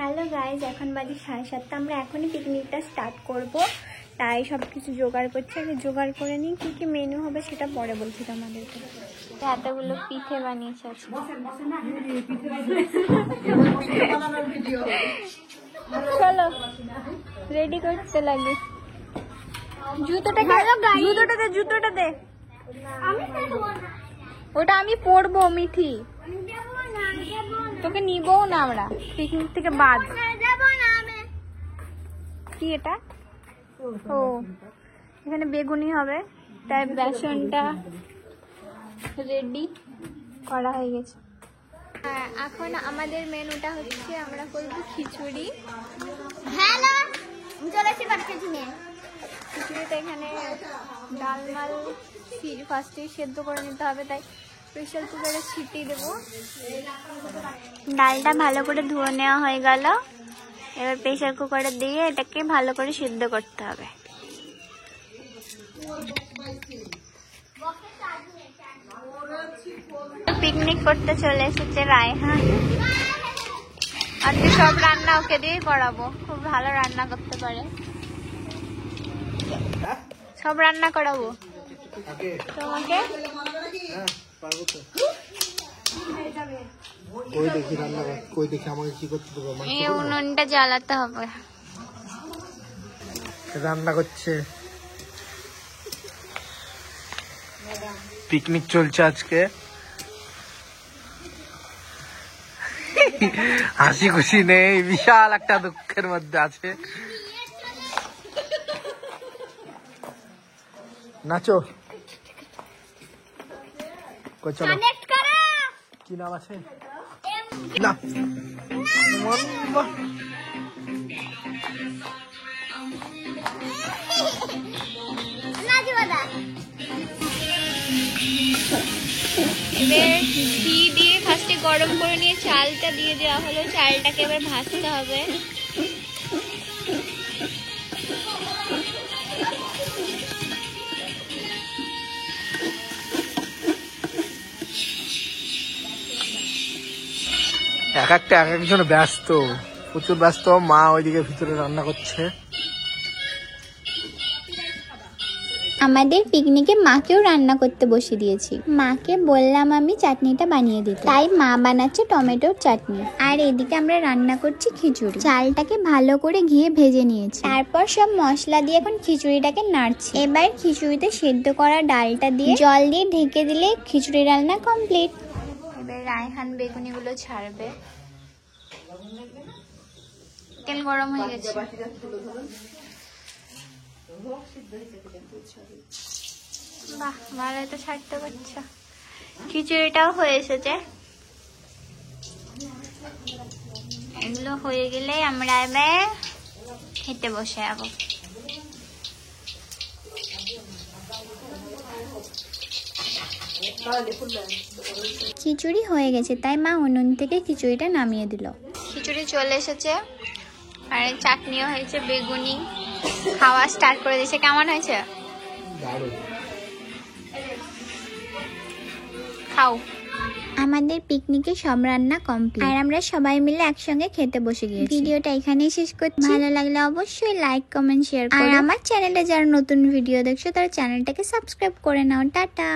Hello guys, এখন বাজে 7:30। আমরা এখনই পিকনিকটা স্টার্ট করব, তাই সব কিছু জোগাড় করছি। আগে জোগাড় করে নিই, কী কী মেনু হবে সেটা পরে বলছি তোমাদেরকে। এতগুলো পিঠে বানিয়েছে। চলো রেডি করতে লাগে। জুতোটা দে। ওটা আমি পরবো মিঠি, তোকে নিবো না আমরা পিকনিক থেকে বাদ। কি এটা? ও, এখানে বেগুনি হবে, তাই বেসনটা রেডি করা হয়ে গেছে। হ্যাঁ, এখন আমাদের মেনুটা হচ্ছে আমরা করবো খিচুড়ি। খিচুড়িটা এখানে ডাল মাল ফার্স্টে সেদ্ধ করে নিতে হবে, তাই প্রেসার কুকারে সিটি দেবো। ডালটা ভালো করে ধুয়ে নেওয়া হয়ে গেল, এবার প্রেসার কুকারে দিয়ে এটাকে ভালো করে সিদ্ধ করতে হবে। পিকনিক করতে চলে এসেছে রায়হান, আজকে সব রান্না ওকে দিয়ে করাবো। খুব ভালো রান্না করতে পারে, সব রান্না করাবো তোমাকে। এই উনুনটা জ্বালাতে হবে। রান্না করছে, পিকনিক চলছে আজকে। হাসি খুশি নেই, বিশাল একটা দুঃখের মধ্যে আছে। নাচো, চলো। কি নাম আছে? না ঘি দিয়ে ফার্স্টে গরম করে নিয়ে চালটা দিয়ে দেওয়া হলো, চালটাকে এবার ভাজতে হবে। এক একজন ব্যস্ত, প্রচুর ব্যস্ত। মা ওইদিকে ভিতরে রান্না করছে। আমাদের পিকনিকে মাকেও রান্না করতে বসে দিয়েছি। মাকে বললাম আমি চাটনিটা বানিয়ে দিতে, তাই মা বানাচ্ছে টমেটোর চাটনি। আর এদিকে আমরা রান্না করছি খিচুড়ি। চালটাকে ভালো করে ঘিয়ে ভেজে নিয়েছি, তারপর সব মশলা দিয়ে এখন খিচুড়িটাকে নাড়ছি। এবার খিচুড়িতে সেদ্ধ করা ডালটা দিয়ে জল দিয়ে ঢেকে দিলে খিচুড়ি রান্না কমপ্লিট। এবার রায়হান বেগুনি গুলো ছাড়বে। তেল গরম হয়ে গেছে। বাহ, ভালো তো ছাড়তে পারছো। খিচুড়িটাও হয়ে এসেছে। এগুলো হয়ে গেলে আমরা এবার খেতে বসে যাবো। খিচুড়ি হয়ে গেছে, তাই মা উনুন থেকে খিচুড়িটা নামিয়ে দিল। খিচুড়ি চলে এসেছে আর চাটনিও হয়েছে, বেগুনি। খাওয়া স্টার্ট করে দিয়েছে। কেমন হয়েছে? খাও। আমাদের পিকনিকে সব রান্না কমপ্লিট, আর আমরা সবাই মিলে একসঙ্গে খেতে বসে গিয়েছি। ভিডিওটা এখানেই শেষ করছি। ভালো লাগলে অবশ্যই লাইক, কমেন্ট, শেয়ার করো। আর আমার চ্যানেলে যারা নতুন ভিডিও দেখছো তারা চ্যানেলটাকে সাবস্ক্রাইব করে নাও। টাটা।